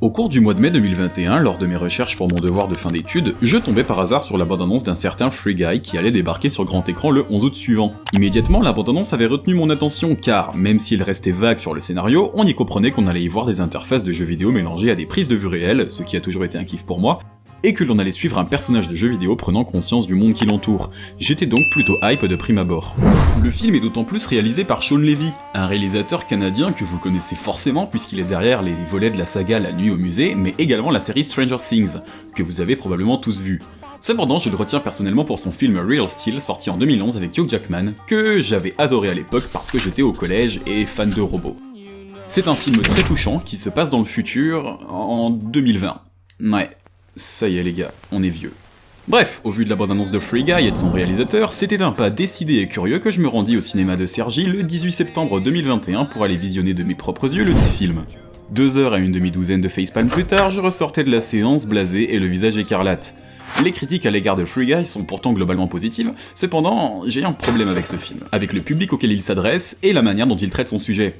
Au cours du mois de mai 2021, lors de mes recherches pour mon devoir de fin d'études, je tombais par hasard sur la bande-annonce d'un certain Free Guy qui allait débarquer sur grand écran le 11 août suivant. Immédiatement, la bande-annonce avait retenu mon attention car, même s'il restait vague sur le scénario, on y comprenait qu'on allait y voir des interfaces de jeux vidéo mélangées à des prises de vue réelles, ce qui a toujours été un kiff pour moi, et que l'on allait suivre un personnage de jeu vidéo prenant conscience du monde qui l'entoure. J'étais donc plutôt hype de prime abord. Le film est d'autant plus réalisé par Shawn Levy, un réalisateur canadien que vous connaissez forcément puisqu'il est derrière les volets de la saga La Nuit au musée, mais également la série Stranger Things, que vous avez probablement tous vu. Cependant, je le retiens personnellement pour son film Real Steel, sorti en 2011 avec Hugh Jackman, que j'avais adoré à l'époque parce que j'étais au collège et fan de robots. C'est un film très touchant qui se passe dans le futur, en 2020. Ouais. Ça y est les gars, on est vieux. Bref, au vu de la bande-annonce de Free Guy et de son réalisateur, c'était un pas décidé et curieux que je me rendis au cinéma de Cergy le 18 septembre 2021 pour aller visionner de mes propres yeux le dit film. 2 heures à une demi-douzaine de facepalm plus tard, je ressortais de la séance blasé et le visage écarlate. Les critiques à l'égard de Free Guy sont pourtant globalement positives, cependant, j'ai un problème avec ce film, avec le public auquel il s'adresse et la manière dont il traite son sujet.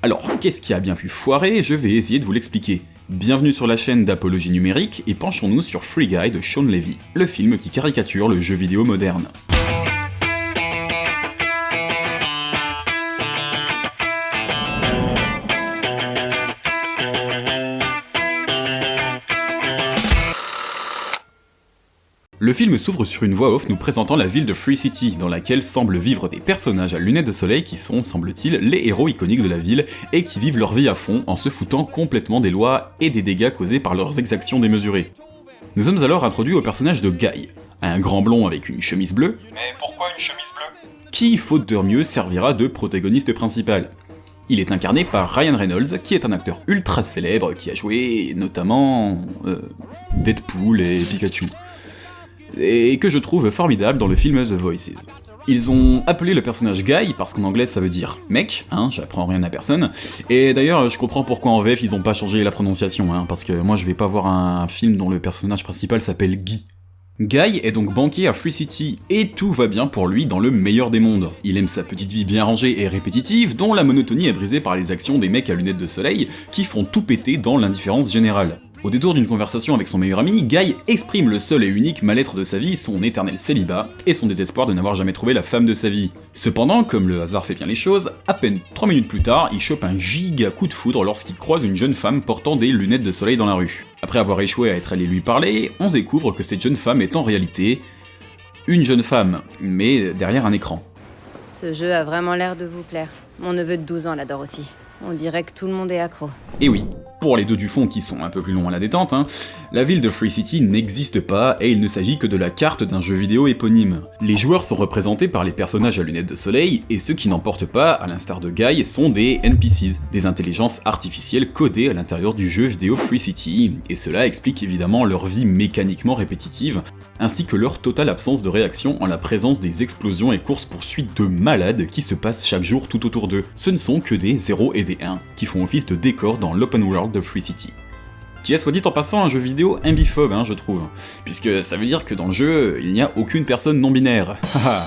Alors, qu'est-ce qui a bien pu foirer? Je vais essayer de vous l'expliquer. Bienvenue sur la chaîne d'Apologie Numérique, et penchons-nous sur Free Guy de Shawn Levy, le film qui caricature le jeu vidéo moderne. Le film s'ouvre sur une voix off nous présentant la ville de Free City, dans laquelle semblent vivre des personnages à lunettes de soleil qui sont, semble-t-il, les héros iconiques de la ville, et qui vivent leur vie à fond en se foutant complètement des lois et des dégâts causés par leurs exactions démesurées. Nous sommes alors introduits au personnage de Guy, un grand blond avec une chemise bleue, mais pourquoi une chemise bleue? Qui, faute de mieux, servira de protagoniste principal. Il est incarné par Ryan Reynolds, qui est un acteur ultra célèbre qui a joué notamment Deadpool et Pikachu, et que je trouve formidable dans le film The Voices. Ils ont appelé le personnage Guy parce qu'en anglais ça veut dire mec, hein, j'apprends rien à personne, et d'ailleurs je comprends pourquoi en VF ils ont pas changé la prononciation, hein, parce que moi je vais pas voir un film dont le personnage principal s'appelle Guy. Guy est donc banquier à Free City, et tout va bien pour lui dans le meilleur des mondes. Il aime sa petite vie bien rangée et répétitive, dont la monotonie est brisée par les actions des mecs à lunettes de soleil, qui font tout péter dans l'indifférence générale. Au détour d'une conversation avec son meilleur ami, Guy exprime le seul et unique mal-être de sa vie, son éternel célibat, et son désespoir de n'avoir jamais trouvé la femme de sa vie. Cependant, comme le hasard fait bien les choses, à peine 3 minutes plus tard, il chope un giga coup de foudre lorsqu'il croise une jeune femme portant des lunettes de soleil dans la rue. Après avoir échoué à être allé lui parler, on découvre que cette jeune femme est en réalité une jeune femme, mais derrière un écran. Ce jeu a vraiment l'air de vous plaire. Mon neveu de 12 ans l'adore aussi. On dirait que tout le monde est accro. Et oui, pour les deux du fond qui sont un peu plus longs à la détente, hein, la ville de Free City n'existe pas et il ne s'agit que de la carte d'un jeu vidéo éponyme. Les joueurs sont représentés par les personnages à lunettes de soleil, et ceux qui n'en portent pas, à l'instar de Guy, sont des NPCs, des intelligences artificielles codées à l'intérieur du jeu vidéo Free City, et cela explique évidemment leur vie mécaniquement répétitive, ainsi que leur totale absence de réaction en la présence des explosions et courses-poursuites de malades qui se passent chaque jour tout autour d'eux. Ce ne sont que des 0 et des 1, qui font office de décor dans l'open world de Free City. Qui est soit dit en passant un jeu vidéo imbiphobe, hein, je trouve, puisque ça veut dire que dans le jeu, il n'y a aucune personne non-binaire. Haha.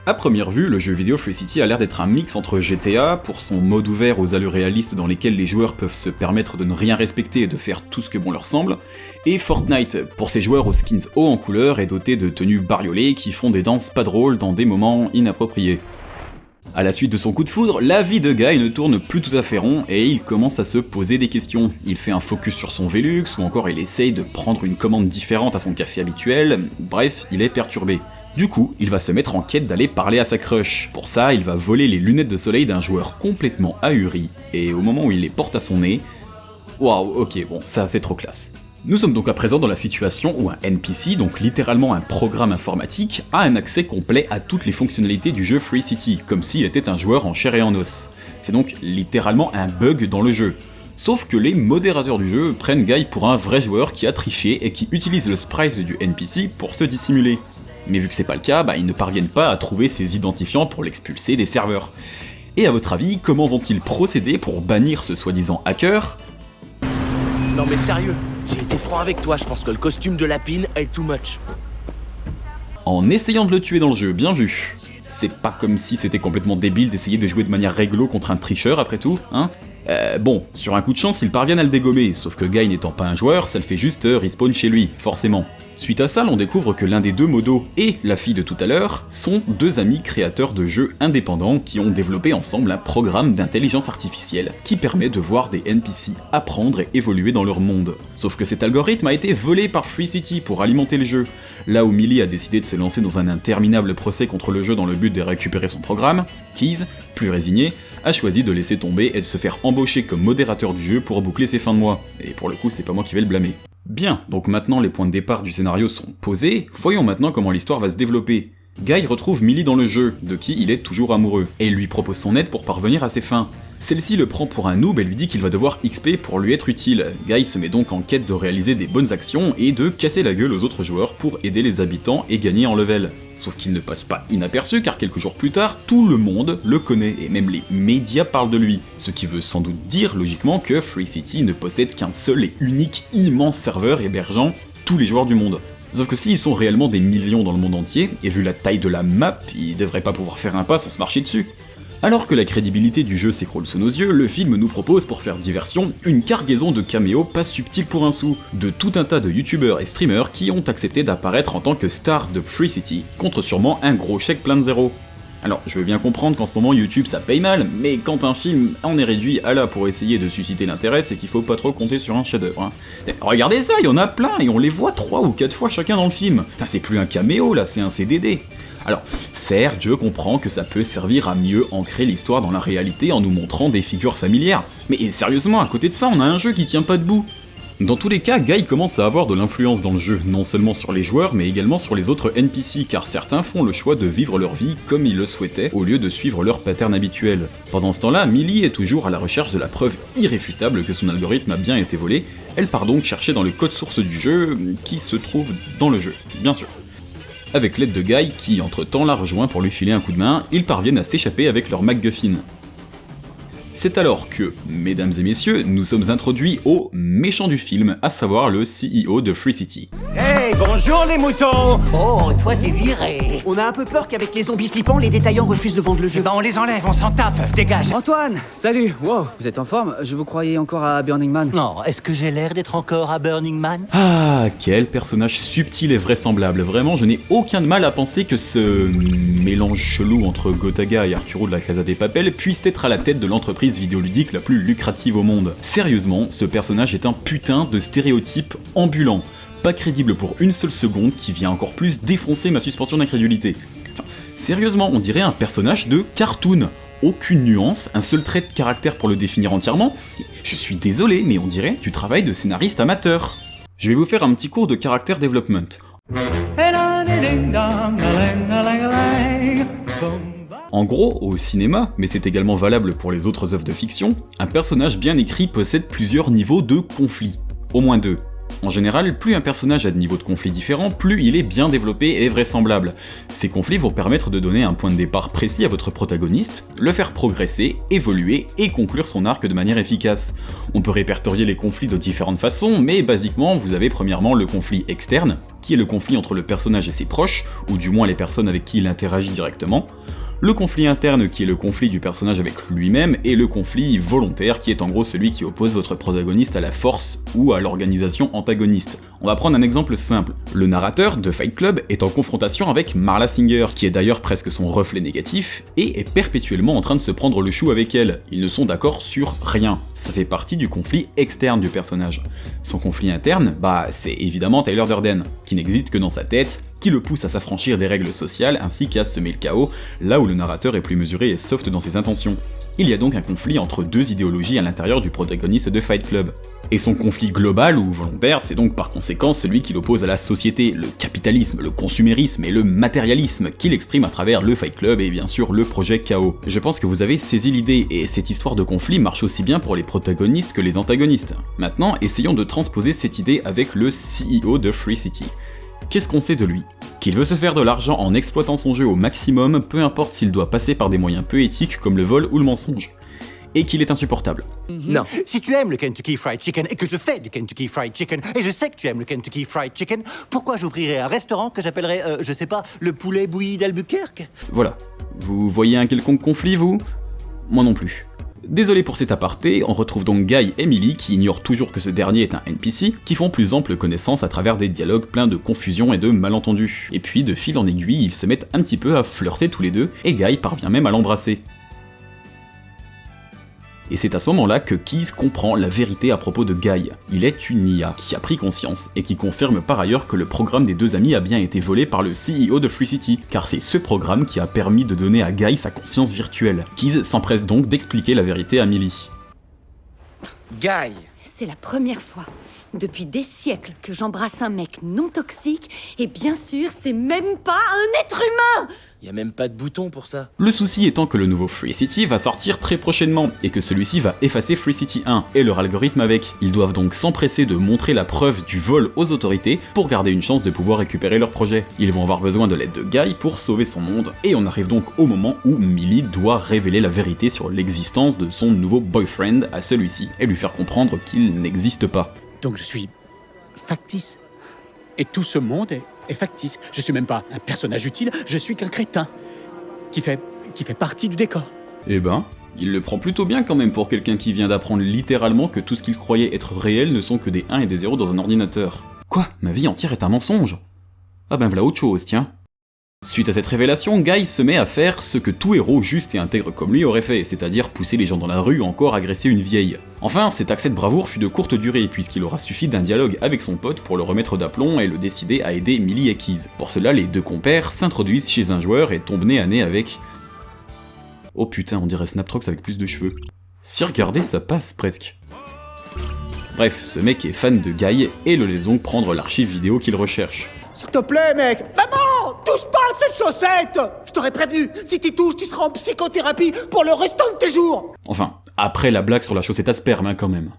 A première vue, le jeu vidéo Free City a l'air d'être un mix entre GTA, pour son mode ouvert aux allures réalistes dans lesquels les joueurs peuvent se permettre de ne rien respecter et de faire tout ce que bon leur semble, et Fortnite, pour ses joueurs aux skins hauts en couleur et dotés de tenues bariolées qui font des danses pas drôles dans des moments inappropriés. À la suite de son coup de foudre, la vie de Guy ne tourne plus tout à fait rond et il commence à se poser des questions. Il fait un focus sur son Velux, ou encore il essaye de prendre une commande différente à son café habituel, bref, il est perturbé. Du coup, il va se mettre en quête d'aller parler à sa crush. Pour ça, il va voler les lunettes de soleil d'un joueur complètement ahuri, et au moment où il les porte à son nez... Waouh, ok, bon, ça c'est trop classe. Nous sommes donc à présent dans la situation où un NPC, donc littéralement un programme informatique, a un accès complet à toutes les fonctionnalités du jeu Free City, comme s'il était un joueur en chair et en os. C'est donc littéralement un bug dans le jeu. Sauf que les modérateurs du jeu prennent Guy pour un vrai joueur qui a triché et qui utilise le sprite du NPC pour se dissimuler. Mais vu que c'est pas le cas, ils ne parviennent pas à trouver ses identifiants pour l'expulser des serveurs. Et à votre avis, comment vont-ils procéder pour bannir ce soi-disant hacker? Non mais sérieux, j'ai été franc avec toi, je pense que le costume de Lapine est too much. En essayant de le tuer dans le jeu, bien vu. C'est pas comme si c'était complètement débile d'essayer de jouer de manière réglo contre un tricheur après tout, hein? Bon, sur un coup de chance, ils parviennent à le dégommer, sauf que Guy n'étant pas un joueur, ça le fait juste respawn chez lui, forcément. Suite à ça, l'on découvre que l'un des deux modos et la fille de tout à l'heure sont deux amis créateurs de jeux indépendants qui ont développé ensemble un programme d'intelligence artificielle qui permet de voir des NPC apprendre et évoluer dans leur monde. Sauf que cet algorithme a été volé par Free City pour alimenter le jeu. Là où Millie a décidé de se lancer dans un interminable procès contre le jeu dans le but de récupérer son programme, Keys, plus résigné, a choisi de laisser tomber et de se faire embaucher comme modérateur du jeu pour boucler ses fins de mois. Et pour le coup, c'est pas moi qui vais le blâmer. Bien, donc maintenant les points de départ du scénario sont posés, voyons maintenant comment l'histoire va se développer. Guy retrouve Millie dans le jeu, de qui il est toujours amoureux, et lui propose son aide pour parvenir à ses fins. Celle-ci le prend pour un noob et lui dit qu'il va devoir XP pour lui être utile. Guy se met donc en quête de réaliser des bonnes actions et de casser la gueule aux autres joueurs pour aider les habitants et gagner en level. Sauf qu'il ne passe pas inaperçu car quelques jours plus tard, tout le monde le connaît et même les médias parlent de lui. Ce qui veut sans doute dire logiquement que Free City ne possède qu'un seul et unique immense serveur hébergeant tous les joueurs du monde. Sauf que s'ils sont réellement des millions dans le monde entier, et vu la taille de la map, ils devraient pas pouvoir faire un pas sans se marcher dessus. Alors que la crédibilité du jeu s'écroule sous nos yeux, le film nous propose pour faire diversion une cargaison de caméos pas subtils pour un sou, de tout un tas de youtubeurs et streamers qui ont accepté d'apparaître en tant que stars de Free City, contre sûrement un gros chèque plein de zéros. Alors, je veux bien comprendre qu'en ce moment YouTube ça paye mal, mais quand un film en est réduit à là pour essayer de susciter l'intérêt, c'est qu'il faut pas trop compter sur un chef-d'œuvre. Hein. Regardez ça, il y en a plein et on les voit 3 ou 4 fois chacun dans le film. Putain, c'est plus un caméo là, c'est un CDD. Alors, certes, je comprends que ça peut servir à mieux ancrer l'histoire dans la réalité en nous montrant des figures familières, mais sérieusement, à côté de ça, on a un jeu qui tient pas debout. Dans tous les cas, Guy commence à avoir de l'influence dans le jeu, non seulement sur les joueurs, mais également sur les autres NPC, car certains font le choix de vivre leur vie comme ils le souhaitaient, au lieu de suivre leur pattern habituel. Pendant ce temps-là, Millie est toujours à la recherche de la preuve irréfutable que son algorithme a bien été volé, elle part donc chercher dans le code source du jeu, qui se trouve dans le jeu, bien sûr. Avec l'aide de Guy, qui entre-temps la rejoint pour lui filer un coup de main, ils parviennent à s'échapper avec leur MacGuffin. C'est alors que, mesdames et messieurs, nous sommes introduits au méchant du film, à savoir le CEO de Free City. Hey, bonjour les moutons! Oh, toi t'es viré. On a un peu peur qu'avec les zombies flippants, les détaillants refusent de vendre le jeu. Eh ben on les enlève, on s'en tape, dégage. Antoine, salut. Wow, vous êtes en forme? Je vous croyais encore à Burning Man. Non, est-ce que j'ai l'air d'être encore à Burning Man? Ah, quel personnage subtil et vraisemblable. Vraiment, je n'ai aucun mal à penser que ce mélange chelou entre Gotaga et Arturo de la Casa des Papel puisse être à la tête de l'entreprise vidéoludique la plus lucrative au monde. Sérieusement, ce personnage est un putain de stéréotype ambulant. Pas crédible pour une seule seconde, qui vient encore plus défoncer ma suspension d'incrédulité. Enfin, sérieusement, on dirait un personnage de cartoon. Aucune nuance, un seul trait de caractère pour le définir entièrement. Je suis désolé, mais on dirait du travail de scénariste amateur. Je vais vous faire un petit cours de character development. En gros, au cinéma, mais c'est également valable pour les autres œuvres de fiction, un personnage bien écrit possède plusieurs niveaux de conflit. Au moins 2. En général, plus un personnage a de niveaux de conflit différents, plus il est bien développé et vraisemblable. Ces conflits vont permettre de donner un point de départ précis à votre protagoniste, le faire progresser, évoluer et conclure son arc de manière efficace. On peut répertorier les conflits de différentes façons, mais basiquement, vous avez premièrement le conflit externe, qui est le conflit entre le personnage et ses proches, ou du moins les personnes avec qui il interagit directement, le conflit interne qui est le conflit du personnage avec lui-même, et le conflit volontaire qui est en gros celui qui oppose votre protagoniste à la force ou à l'organisation antagoniste. On va prendre un exemple simple. Le narrateur de Fight Club est en confrontation avec Marla Singer, qui est d'ailleurs presque son reflet négatif, et est perpétuellement en train de se prendre le chou avec elle. Ils ne sont d'accord sur rien. Ça fait partie du conflit externe du personnage. Son conflit interne, c'est évidemment Tyler Durden, qui n'existe que dans sa tête, qui le pousse à s'affranchir des règles sociales ainsi qu'à semer le chaos, là où le narrateur est plus mesuré et soft dans ses intentions. Il y a donc un conflit entre deux idéologies à l'intérieur du protagoniste de Fight Club. Et son conflit global ou volontaire, c'est donc par conséquent celui qui l'oppose à la société, le capitalisme, le consumérisme et le matérialisme, qu'il exprime à travers le Fight Club et bien sûr le projet KO. Je pense que vous avez saisi l'idée, et cette histoire de conflit marche aussi bien pour les protagonistes que les antagonistes. Maintenant, essayons de transposer cette idée avec le CEO de Free City. Qu'est-ce qu'on sait de lui? Qu'il veut se faire de l'argent en exploitant son jeu au maximum, peu importe s'il doit passer par des moyens peu éthiques comme le vol ou le mensonge. Et qu'il est insupportable. Non. Si tu aimes le Kentucky Fried Chicken et que je fais du Kentucky Fried Chicken, et je sais que tu aimes le Kentucky Fried Chicken, pourquoi j'ouvrirais un restaurant que j'appellerais, je sais pas, le poulet bouilli d'Albuquerque? Voilà. Vous voyez un quelconque conflit, vous? Moi non plus. Désolé pour cet aparté, on retrouve donc Guy et Millie, qui ignorent toujours que ce dernier est un NPC, qui font plus ample connaissance à travers des dialogues pleins de confusion et de malentendus. Et puis de fil en aiguille, ils se mettent un petit peu à flirter tous les deux, et Guy parvient même à l'embrasser. Et c'est à ce moment-là que Keyes comprend la vérité à propos de Guy. Il est une IA qui a pris conscience et qui confirme par ailleurs que le programme des deux amis a bien été volé par le CEO de Free City, car c'est ce programme qui a permis de donner à Guy sa conscience virtuelle. Keyes s'empresse donc d'expliquer la vérité à Millie. Guy, C'est la première fois depuis des siècles que j'embrasse un mec non toxique, et bien sûr, c'est même pas un être humain! y a même pas de bouton pour ça. Le souci étant que le nouveau Free City va sortir très prochainement, et que celui-ci va effacer Free City 1, et leur algorithme avec. Ils doivent donc s'empresser de montrer la preuve du vol aux autorités pour garder une chance de pouvoir récupérer leur projet. Ils vont avoir besoin de l'aide de Guy pour sauver son monde, et on arrive donc au moment où Millie doit révéler la vérité sur l'existence de son nouveau boyfriend à celui-ci, et lui faire comprendre qu'il n'existe pas. Donc je suis factice. Et tout ce monde est factice. Je suis même pas un personnage utile, je suis qu'un crétin qui fait partie du décor. Eh ben, il le prend plutôt bien quand même pour quelqu'un qui vient d'apprendre littéralement que tout ce qu'il croyait être réel ne sont que des 1 et des 0 dans un ordinateur. Quoi? Ma vie entière est un mensonge? Ah ben voilà autre chose, tiens. Suite à cette révélation, Guy se met à faire ce que tout héros juste et intègre comme lui aurait fait, c'est-à-dire pousser les gens dans la rue ou encore agresser une vieille. Enfin, cet accès de bravoure fut de courte durée, puisqu'il aura suffi d'un dialogue avec son pote pour le remettre d'aplomb et le décider à aider Millie et Keyes. Pour cela, les deux compères s'introduisent chez un joueur et tombent nez à nez avec... Oh putain, on dirait Snaptrox avec plus de cheveux. Si regardez, ça passe presque. Bref, ce mec est fan de Guy et le laisse donc prendre l'archive vidéo qu'il recherche. S'il te plaît, mec! Maman! Touche pas à cette chaussette! Je t'aurais prévenu, si t'y touches, tu seras en psychothérapie pour le restant de tes jours! Enfin, après la blague sur la chaussette à sperme, hein, quand même.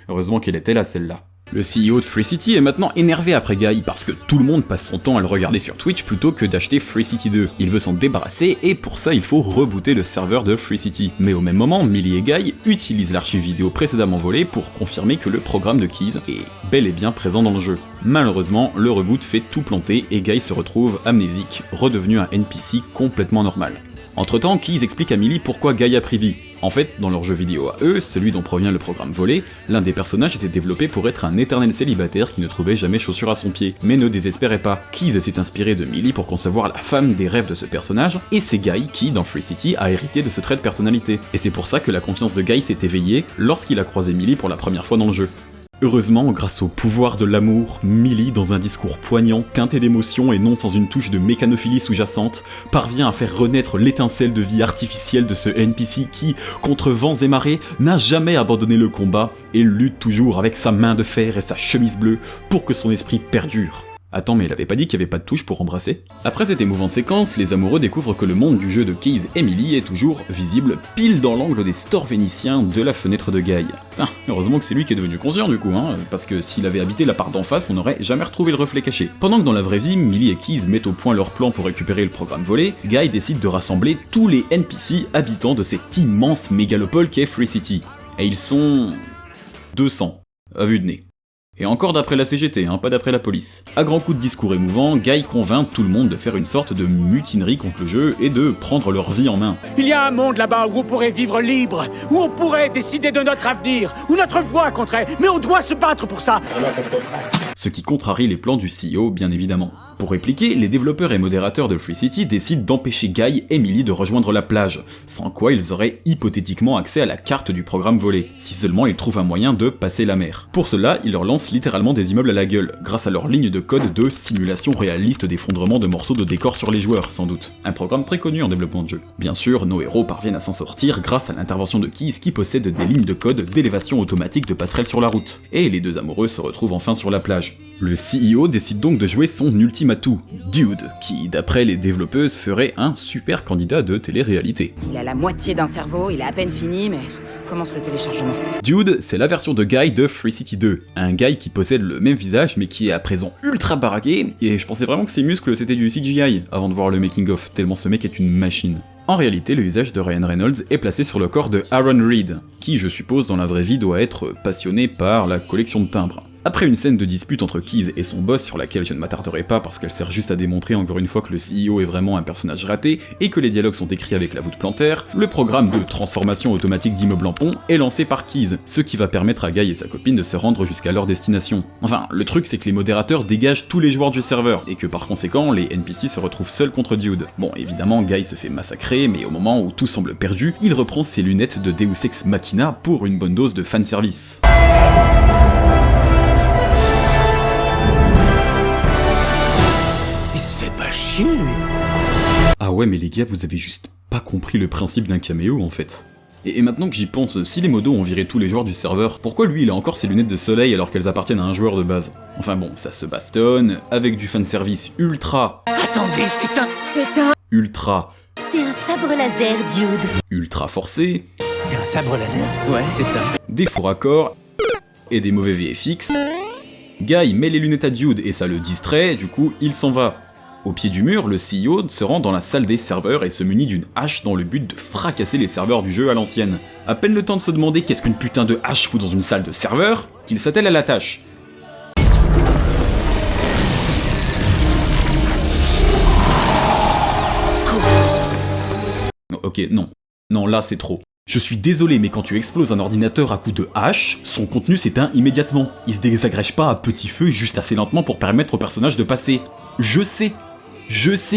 Heureusement qu'elle était là, celle-là. Le CEO de Free City est maintenant énervé après Guy parce que tout le monde passe son temps à le regarder sur Twitch plutôt que d'acheter Free City 2. Il veut s'en débarrasser et pour ça il faut rebooter le serveur de Free City. Mais au même moment, Millie et Guy utilisent l'archive vidéo précédemment volée pour confirmer que le programme de Keyes est bel et bien présent dans le jeu. Malheureusement, le reboot fait tout planter et Guy se retrouve amnésique, redevenu un NPC complètement normal. Entre-temps, Keyes explique à Millie pourquoi Guy a pris vie. En fait, dans leur jeu vidéo à eux, celui dont provient le programme volé, l'un des personnages était développé pour être un éternel célibataire qui ne trouvait jamais chaussure à son pied, mais ne désespérait pas. Keyes s'est inspiré de Millie pour concevoir la femme des rêves de ce personnage, et c'est Guy qui, dans Free City, a hérité de ce trait de personnalité. Et c'est pour ça que la conscience de Guy s'est éveillée lorsqu'il a croisé Millie pour la première fois dans le jeu. Heureusement, grâce au pouvoir de l'amour, Millie, dans un discours poignant, teinté d'émotion et non sans une touche de mécanophilie sous-jacente, parvient à faire renaître l'étincelle de vie artificielle de ce NPC qui, contre vents et marées, n'a jamais abandonné le combat et lutte toujours avec sa main de fer et sa chemise bleue pour que son esprit perdure. Attends, mais il avait pas dit qu'il y avait pas de touche pour embrasser? Après cette émouvante séquence, les amoureux découvrent que le monde du jeu de Keyes et Millie est toujours visible pile dans l'angle des stores vénitiens de la fenêtre de Guy. Putain, heureusement que c'est lui qui est devenu conscient du coup, hein, parce que s'il avait habité la part d'en face, on n'aurait jamais retrouvé le reflet caché. Pendant que dans la vraie vie, Millie et Keyes mettent au point leur plan pour récupérer le programme volé, Guy décide de rassembler tous les NPC habitants de cette immense mégalopole qu'est Free City. Et ils sont... 200, à vue de nez. Et encore d'après la CGT, hein, pas d'après la police. À grands coups de discours émouvants, Guy convainc tout le monde de faire une sorte de mutinerie contre le jeu et de prendre leur vie en main. Il y a un monde là-bas où on pourrait vivre libre, où on pourrait décider de notre avenir, où notre voix compterait, mais on doit se battre pour ça. Ce qui contrarie les plans du CEO, bien évidemment. Pour répliquer, les développeurs et modérateurs de Free City décident d'empêcher Guy et Millie de rejoindre la plage, sans quoi ils auraient hypothétiquement accès à la carte du programme volé, si seulement ils trouvent un moyen de passer la mer. Pour cela, ils leur lancent littéralement des immeubles à la gueule, grâce à leur ligne de code de simulation réaliste d'effondrement de morceaux de décor sur les joueurs, sans doute. Un programme très connu en développement de jeu. Bien sûr, nos héros parviennent à s'en sortir grâce à l'intervention de Keyes qui possède des lignes de code d'élévation automatique de passerelles sur la route. Et les deux amoureux se retrouvent enfin sur la plage. Le CEO décide donc de jouer son ultime atout, Dude, qui, d'après les développeuses, ferait un super candidat de télé-réalité. Il a la moitié d'un cerveau, il a à peine fini, mais commence le téléchargement. Dude, c'est la version de Guy de Free City 2, un Guy qui possède le même visage mais qui est à présent ultra baraqué, et je pensais vraiment que ses muscles c'était du CGI avant de voir le making-of, tellement ce mec est une machine. En réalité, le visage de Ryan Reynolds est placé sur le corps de Aaron Reed, qui, je suppose, dans la vraie vie doit être passionné par la collection de timbres. Après une scène de dispute entre Keyes et son boss sur laquelle je ne m'attarderai pas parce qu'elle sert juste à démontrer encore une fois que le CEO est vraiment un personnage raté et que les dialogues sont écrits avec la voûte plantaire, le programme de transformation automatique d'immeuble en pont est lancé par Keyes, ce qui va permettre à Guy et sa copine de se rendre jusqu'à leur destination. Enfin, le truc c'est que les modérateurs dégagent tous les joueurs du serveur et que par conséquent les NPC se retrouvent seuls contre Dude. Bon, évidemment Guy se fait massacrer, mais au moment où tout semble perdu, il reprend ses lunettes de Deus Ex Machina pour une bonne dose de fanservice. Ah ouais, mais les gars, vous avez juste pas compris le principe d'un caméo en fait. Et maintenant que j'y pense, si les modos ont viré tous les joueurs du serveur, pourquoi lui il a encore ses lunettes de soleil alors qu'elles appartiennent à un joueur de base? Enfin bon, ça se bastonne, avec du fanservice ultra... Attendez, c'est un... Ultra... C'est un sabre laser, Dude. Ultra forcé... C'est un sabre laser? Ouais, c'est ça. Des faux raccords... Et des mauvais VFX... Guy met les lunettes à Dude et ça le distrait, du coup il s'en va. Au pied du mur, le CEO se rend dans la salle des serveurs et se munit d'une hache dans le but de fracasser les serveurs du jeu à l'ancienne. À peine le temps de se demander qu'est-ce qu'une putain de hache fout dans une salle de serveur, qu'il s'attelle à la tâche. Ok, non. Non, là c'est trop. Je suis désolé, mais quand tu exploses un ordinateur à coups de hache, son contenu s'éteint immédiatement. Il se désagrège pas à petit feu juste assez lentement pour permettre au personnage de passer. Je sais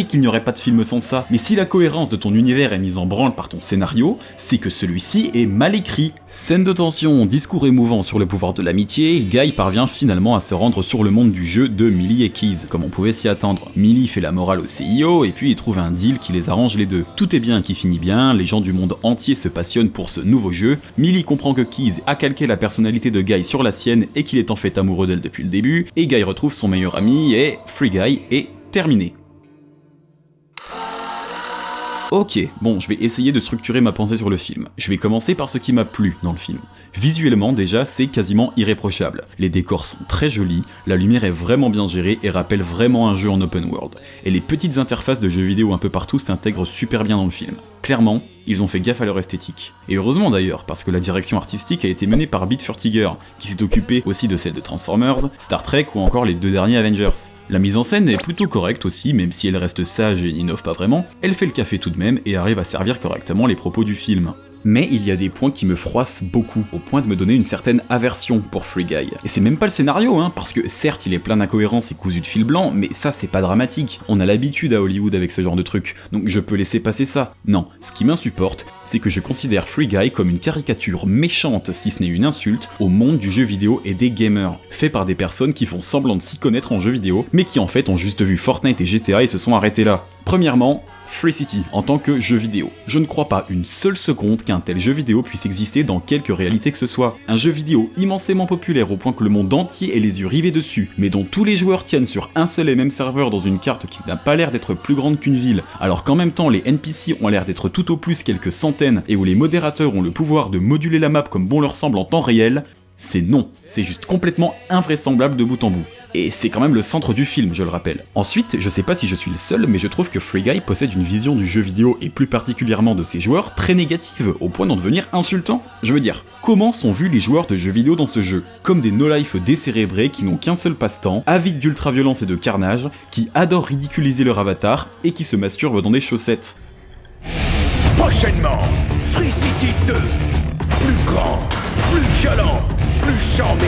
qu'il n'y aurait pas de film sans ça, mais si la cohérence de ton univers est mise en branle par ton scénario, c'est que celui-ci est mal écrit. Scène de tension, discours émouvant sur le pouvoir de l'amitié, Guy parvient finalement à se rendre sur le monde du jeu de Millie et Keyes, comme on pouvait s'y attendre. Millie fait la morale au CEO, et puis il trouve un deal qui les arrange les deux. Tout est bien qui finit bien, les gens du monde entier se passionnent pour ce nouveau jeu, Millie comprend que Keyes a calqué la personnalité de Guy sur la sienne et qu'il est en fait amoureux d'elle depuis le début, et Guy retrouve son meilleur ami, et Free Guy est terminé. Ok, bon, je vais essayer de structurer ma pensée sur le film. Je vais commencer par ce qui m'a plu dans le film. Visuellement déjà, c'est quasiment irréprochable. Les décors sont très jolis, la lumière est vraiment bien gérée et rappelle vraiment un jeu en open world. Et les petites interfaces de jeux vidéo un peu partout s'intègrent super bien dans le film. Clairement, ils ont fait gaffe à leur esthétique. Et heureusement d'ailleurs, parce que la direction artistique a été menée par Beat Furtiger, qui s'est occupé aussi de celle de Transformers, Star Trek ou encore les deux derniers Avengers. La mise en scène est plutôt correcte aussi, même si elle reste sage et n'innove pas vraiment, elle fait le café tout de même et arrive à servir correctement les propos du film. Mais il y a des points qui me froissent beaucoup, au point de me donner une certaine aversion pour Free Guy. Et c'est même pas le scénario, hein, parce que certes il est plein d'incohérences et cousu de fil blanc, mais ça c'est pas dramatique. On a l'habitude à Hollywood avec ce genre de truc, donc je peux laisser passer ça. Non, ce qui m'insupporte, c'est que je considère Free Guy comme une caricature méchante, si ce n'est une insulte, au monde du jeu vidéo et des gamers, fait par des personnes qui font semblant de s'y connaître en jeu vidéo, mais qui en fait ont juste vu Fortnite et GTA et se sont arrêtés là. Premièrement, Free City, en tant que jeu vidéo. Je ne crois pas une seule seconde qu'un tel jeu vidéo puisse exister dans quelque réalité que ce soit. Un jeu vidéo immensément populaire au point que le monde entier ait les yeux rivés dessus, mais dont tous les joueurs tiennent sur un seul et même serveur dans une carte qui n'a pas l'air d'être plus grande qu'une ville, alors qu'en même temps les NPC ont l'air d'être tout au plus quelques centaines et où les modérateurs ont le pouvoir de moduler la map comme bon leur semble en temps réel, c'est non. C'est juste complètement invraisemblable de bout en bout. Et c'est quand même le centre du film, je le rappelle. Ensuite, je sais pas si je suis le seul, mais je trouve que Free Guy possède une vision du jeu vidéo, et plus particulièrement de ses joueurs, très négative, au point d'en devenir insultant. Je veux dire, comment sont vus les joueurs de jeux vidéo dans ce jeu? Comme des no-life décérébrés qui n'ont qu'un seul passe-temps, avides d'ultra-violence et de carnage, qui adorent ridiculiser leur avatar, et qui se masturbent dans des chaussettes. Prochainement, Free City 2. Plus grand, plus violent, plus charmé.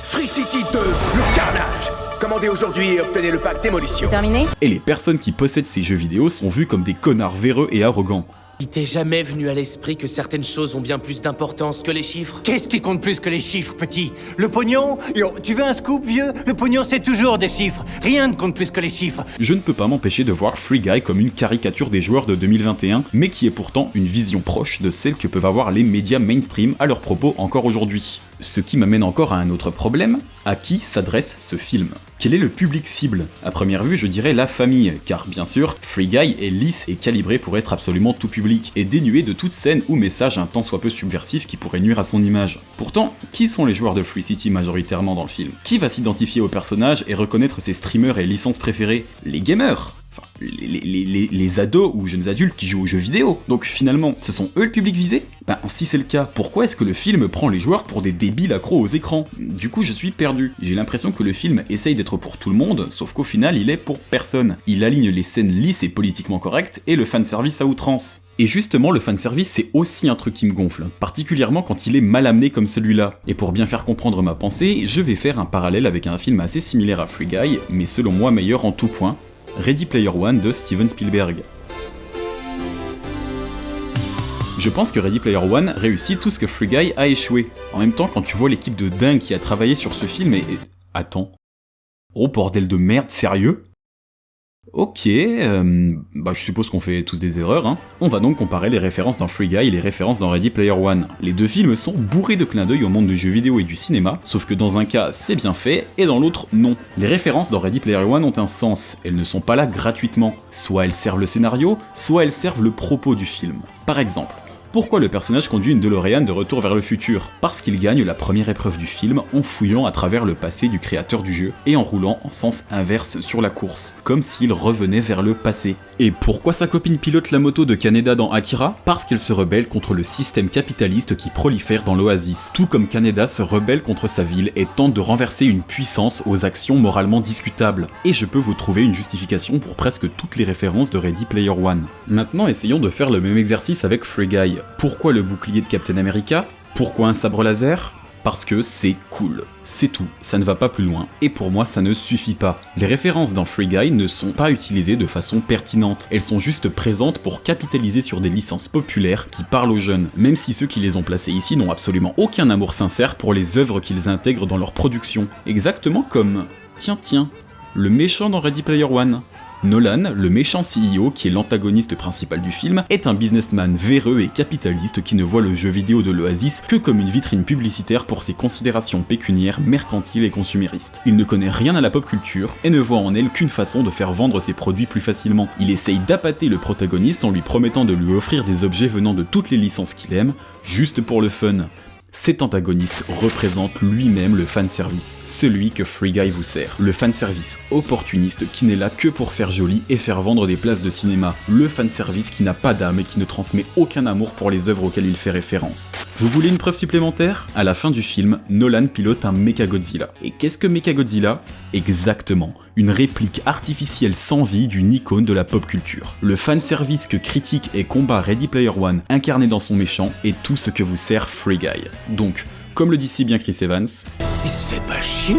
Free City 2, le carnage. Commandez aujourd'hui et obtenez le pack démolition. Terminé? Et les personnes qui possèdent ces jeux vidéo sont vues comme des connards véreux et arrogants. Il t'est jamais venu à l'esprit que certaines choses ont bien plus d'importance que les chiffres? Qu'est-ce qui compte plus que les chiffres, petit? Le pognon? Yo, tu veux un scoop, vieux? Le pognon, c'est toujours des chiffres. Rien ne compte plus que les chiffres. Je ne peux pas m'empêcher de voir Free Guy comme une caricature des joueurs de 2021, mais qui est pourtant une vision proche de celle que peuvent avoir les médias mainstream à leurs propos encore aujourd'hui. Ce qui m'amène encore à un autre problème, à qui s'adresse ce film? Quel est le public cible? À première vue, je dirais la famille, car bien sûr, Free Guy est lisse et calibré pour être absolument tout public, et dénué de toute scène ou message un tant soit peu subversif qui pourrait nuire à son image. Pourtant, qui sont les joueurs de Free City majoritairement dans le film? Qui va s'identifier au personnage et reconnaître ses streamers et licences préférées? Les gamers! Enfin, les ados ou jeunes adultes qui jouent aux jeux vidéo. Donc finalement, ce sont eux le public visé? Ben si c'est le cas, pourquoi est-ce que le film prend les joueurs pour des débiles accros aux écrans? Du coup je suis perdu. J'ai l'impression que le film essaye d'être pour tout le monde, sauf qu'au final il est pour personne. Il aligne les scènes lisses et politiquement correctes et le fanservice à outrance. Et justement, le fanservice, c'est aussi un truc qui me gonfle, particulièrement quand il est mal amené comme celui-là. Et pour bien faire comprendre ma pensée, je vais faire un parallèle avec un film assez similaire à Free Guy, mais selon moi meilleur en tout point, Ready Player One de Steven Spielberg. Je pense que Ready Player One réussit tout ce que Free Guy a échoué. En même temps, quand tu vois l'équipe de dingue qui a travaillé sur ce film Attends. Oh bordel de merde, sérieux? Ok, je suppose qu'on fait tous des erreurs, hein. On va donc comparer les références dans Free Guy et les références dans Ready Player One. Les deux films sont bourrés de clins d'œil au monde du jeu vidéo et du cinéma, sauf que dans un cas c'est bien fait, et dans l'autre non. Les références dans Ready Player One ont un sens, elles ne sont pas là gratuitement. Soit elles servent le scénario, soit elles servent le propos du film. Par exemple, pourquoi le personnage conduit une DeLorean de Retour vers le futur? Parce qu'il gagne la première épreuve du film en fouillant à travers le passé du créateur du jeu et en roulant en sens inverse sur la course, comme s'il revenait vers le passé. Et pourquoi sa copine pilote la moto de Kaneda dans Akira? Parce qu'elle se rebelle contre le système capitaliste qui prolifère dans l'Oasis, tout comme Kaneda se rebelle contre sa ville et tente de renverser une puissance aux actions moralement discutables. Et je peux vous trouver une justification pour presque toutes les références de Ready Player One. Maintenant essayons de faire le même exercice avec Free Guy. Pourquoi le bouclier de Captain America? Pourquoi un sabre laser? Parce que c'est cool. C'est tout, ça ne va pas plus loin, et pour moi ça ne suffit pas. Les références dans Free Guy ne sont pas utilisées de façon pertinente, elles sont juste présentes pour capitaliser sur des licences populaires qui parlent aux jeunes, même si ceux qui les ont placées ici n'ont absolument aucun amour sincère pour les œuvres qu'ils intègrent dans leur production. Exactement comme... Tiens, le méchant dans Ready Player One. Nolan, le méchant CEO qui est l'antagoniste principal du film, est un businessman véreux et capitaliste qui ne voit le jeu vidéo de l'Oasis que comme une vitrine publicitaire pour ses considérations pécuniaires, mercantiles et consuméristes. Il ne connaît rien à la pop culture et ne voit en elle qu'une façon de faire vendre ses produits plus facilement. Il essaye d'appâter le protagoniste en lui promettant de lui offrir des objets venant de toutes les licences qu'il aime, juste pour le fun. Cet antagoniste représente lui-même le fanservice, celui que Free Guy vous sert. Le fanservice opportuniste qui n'est là que pour faire joli et faire vendre des places de cinéma. Le fanservice qui n'a pas d'âme et qui ne transmet aucun amour pour les œuvres auxquelles il fait référence. Vous voulez une preuve supplémentaire? À la fin du film, Nolan pilote un Mechagodzilla. Et qu'est-ce que Mechagodzilla? Exactement, une réplique artificielle sans vie d'une icône de la pop culture. Le fanservice que critique et combat Ready Player One, incarné dans son méchant, est tout ce que vous sert Free Guy. Donc, comme le dit si bien Chris Evans, il se fait pas chier.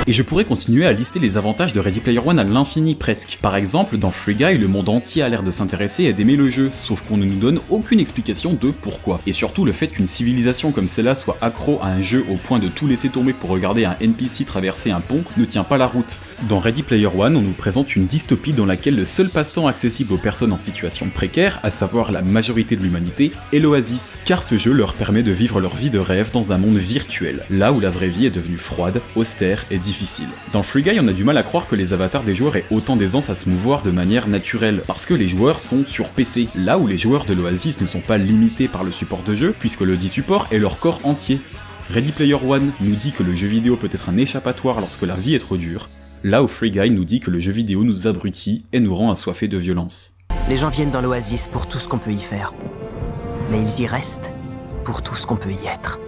Et je pourrais continuer à lister les avantages de Ready Player One à l'infini presque. Par exemple, dans Free Guy, le monde entier a l'air de s'intéresser et d'aimer le jeu, sauf qu'on ne nous donne aucune explication de pourquoi. Et surtout, le fait qu'une civilisation comme celle-là soit accro à un jeu au point de tout laisser tomber pour regarder un NPC traverser un pont ne tient pas la route. Dans Ready Player One, on nous présente une dystopie dans laquelle le seul passe-temps accessible aux personnes en situation précaire, à savoir la majorité de l'humanité, est l'Oasis, car ce jeu leur permet de vivre leur vie de rêve dans un monde virtuel, là où la vraie vie est devenue froide, austère et difficile. Dans Free Guy, on a du mal à croire que les avatars des joueurs aient autant d'aisance à se mouvoir de manière naturelle, parce que les joueurs sont sur PC, là où les joueurs de l'Oasis ne sont pas limités par le support de jeu, puisque le dit support est leur corps entier. Ready Player One nous dit que le jeu vidéo peut être un échappatoire lorsque la vie est trop dure, là où Free Guy nous dit que le jeu vidéo nous abrutit et nous rend assoiffés de violence. Les gens viennent dans l'Oasis pour tout ce qu'on peut y faire, mais ils y restent pour tout ce qu'on peut y être.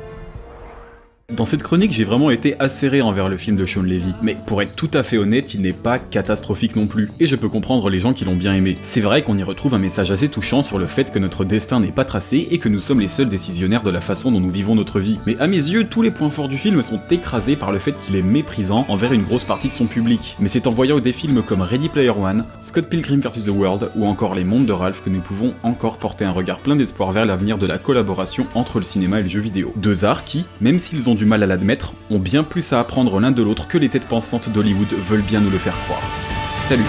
Dans cette chronique, j'ai vraiment été acéré envers le film de Shawn Levy, mais pour être tout à fait honnête, il n'est pas catastrophique non plus, et je peux comprendre les gens qui l'ont bien aimé. C'est vrai qu'on y retrouve un message assez touchant sur le fait que notre destin n'est pas tracé et que nous sommes les seuls décisionnaires de la façon dont nous vivons notre vie. Mais à mes yeux, tous les points forts du film sont écrasés par le fait qu'il est méprisant envers une grosse partie de son public. Mais c'est en voyant des films comme Ready Player One, Scott Pilgrim vs. The World ou encore Les Mondes de Ralph que nous pouvons encore porter un regard plein d'espoir vers l'avenir de la collaboration entre le cinéma et le jeu vidéo. Deux arts qui, même s'ils ont du mal à l'admettre, ont bien plus à apprendre l'un de l'autre que les têtes pensantes d'Hollywood veulent bien nous le faire croire. Salut!